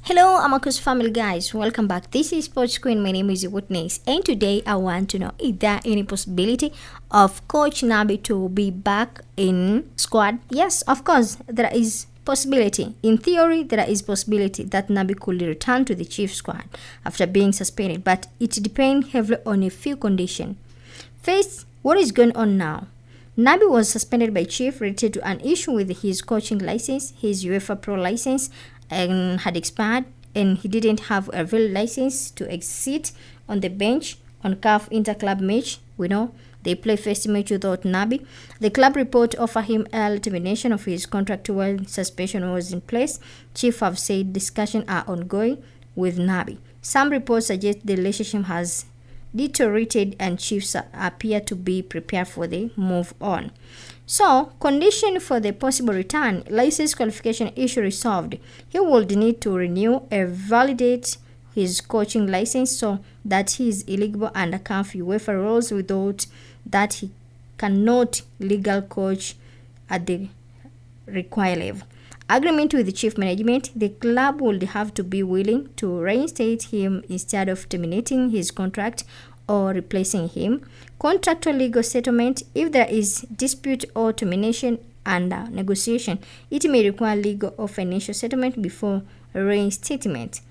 Hello, Amakus family guys. Welcome back. This is Sports Queen. My name is Witness, and today I want to know, is there any possibility of Coach Nabi to be back in squad? Yes, of course, there is possibility. In theory, there is possibility that Nabi could return to the chief squad after being suspended, but it depends heavily on a few conditions. First, what is going on now? Nabi was suspended by chief related to an issue with his coaching license. His UEFA Pro license and had expired, and he didn't have a real license to sit on the bench on CAF Interclub match. We know they play first match without Nabi. The club report offered him early termination of his contract while suspension was in place. Chief have said discussions are ongoing with Nabi. Some reports suggest the relationship has deteriorated and chiefs appear to be prepared for the move on. So, condition for the possible return, license qualification issue resolved. He will need to renew and validate his coaching license so that he is eligible under CAF UEFA rules. Without that, he cannot legal coach at the required level. Agreement with the chief management, the club would have to be willing to reinstate him instead of terminating his contract or replacing him. Contractual legal settlement, if there is dispute or termination under negotiation, it may require legal or financial settlement before reinstatement.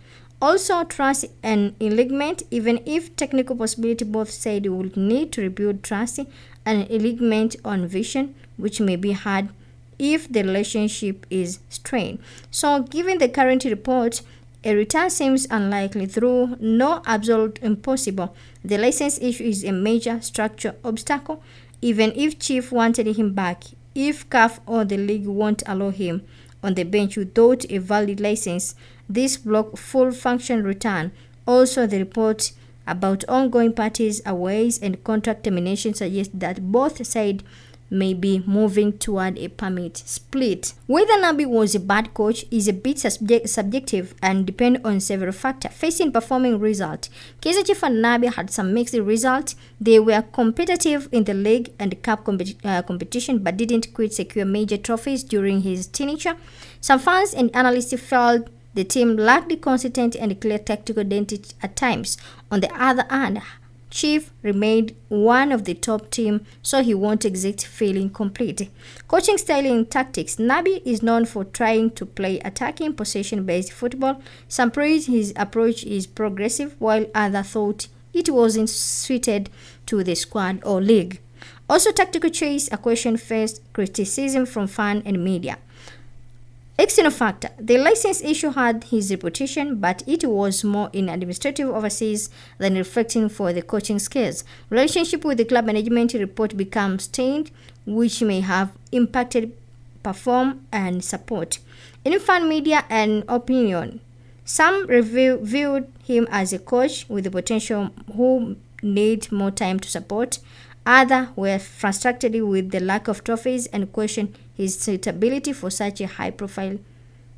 Also, trust and alignment, even if technical possibility, both sides would need to rebuild trust and alignment on vision, which may be hard if the relationship is strained. So, given the current report, a return seems unlikely, though no absolute impossible. The license issue is a major structural obstacle. Even if Chief wanted him back, if CAF or the league won't allow him on the bench without a valid license, this blocks full function return. Also, the report about ongoing parties aways and contract termination suggests that both sides may be moving toward a permit split. Whether Nabi was a bad coach is a bit subjective and depend on several factors. Facing performing result, Kaizer Chief and Nabi had some mixed results. They were competitive in the league and cup competition, but didn't quite secure major trophies during his tenure. Some fans and analysts felt the team lacked consistent and clear tactical identity at times. On the other hand, Chief remained one of the top team, so he won't exit feeling complete. Coaching style and tactics. Nabi is known for trying to play attacking possession-based football. Some praise his approach is progressive, while others thought it wasn't suited to the squad or league. Also, tactical choice, a question faced criticism from fans and media. External factor. The license issue had his reputation, but it was more in administrative overseas than reflecting for the coaching skills. Relationship with the club management report becomes strained, which may have impacted perform and support. In fan media and opinion, some viewed him as a coach with the potential who need more time to support. Others were frustrated with the lack of trophies and questioned his suitability for such a high-profile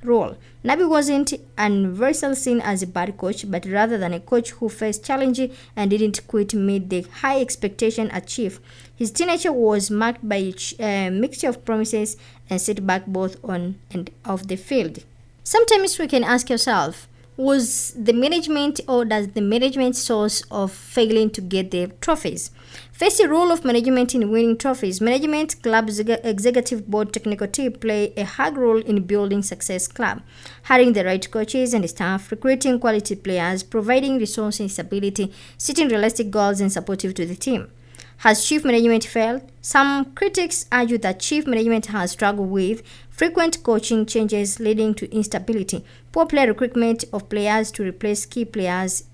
role. Nabi wasn't universally seen as a bad coach, but rather than a coach who faced challenges and didn't quite meet the high expectation achieved. His tenure was marked by a mixture of promises and setbacks both on and off the field. Sometimes we can ask yourself, was the management or does the management source of failing to get the trophies? First, the role of management in winning trophies. Management, club's executive board, technical team play a hard role in building success club, hiring the right coaches and staff, recruiting quality players, providing resource and stability, setting realistic goals and supportive to the team. Has chief management failed? Some critics argue that chief management has struggled with frequent coaching changes leading to instability, poor player recruitment of players to replace key players,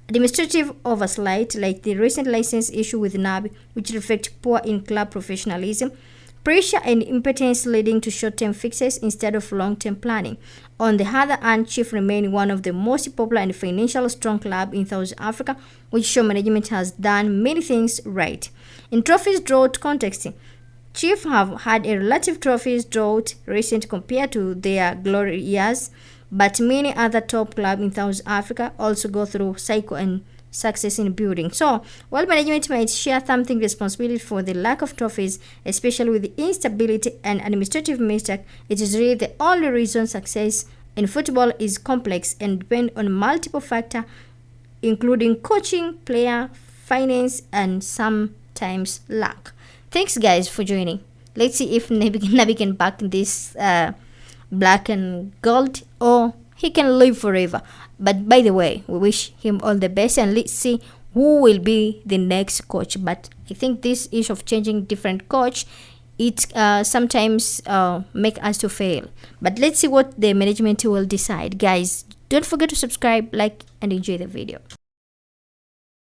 administrative oversight like the recent license issue with Nabi, which reflect poor in-club professionalism, pressure and impotence leading to short-term fixes instead of long-term planning. On the other hand, Chief remained one of the most popular and financially strong clubs in South Africa, which show management has done many things right. In trophies drought context, Chief have had a relative trophies drought recent compared to their glory years, but many other top clubs in South Africa also go through cycle and success in building. So, while management might share something responsibility for the lack of trophies, especially with the instability and administrative mistake, it is really the only reason success in football is complex and depend on multiple factors, including coaching, player, finance, and sometimes luck. Thanks, guys, for joining. Let's see if Nabi can back this black and gold, or he can live forever. But by the way, we wish him all the best, and let's see who will be the next coach. But I think this issue of changing different coach, it sometimes make us to fail. But let's see what the management will decide. Guys, don't forget to subscribe, like, and enjoy the video.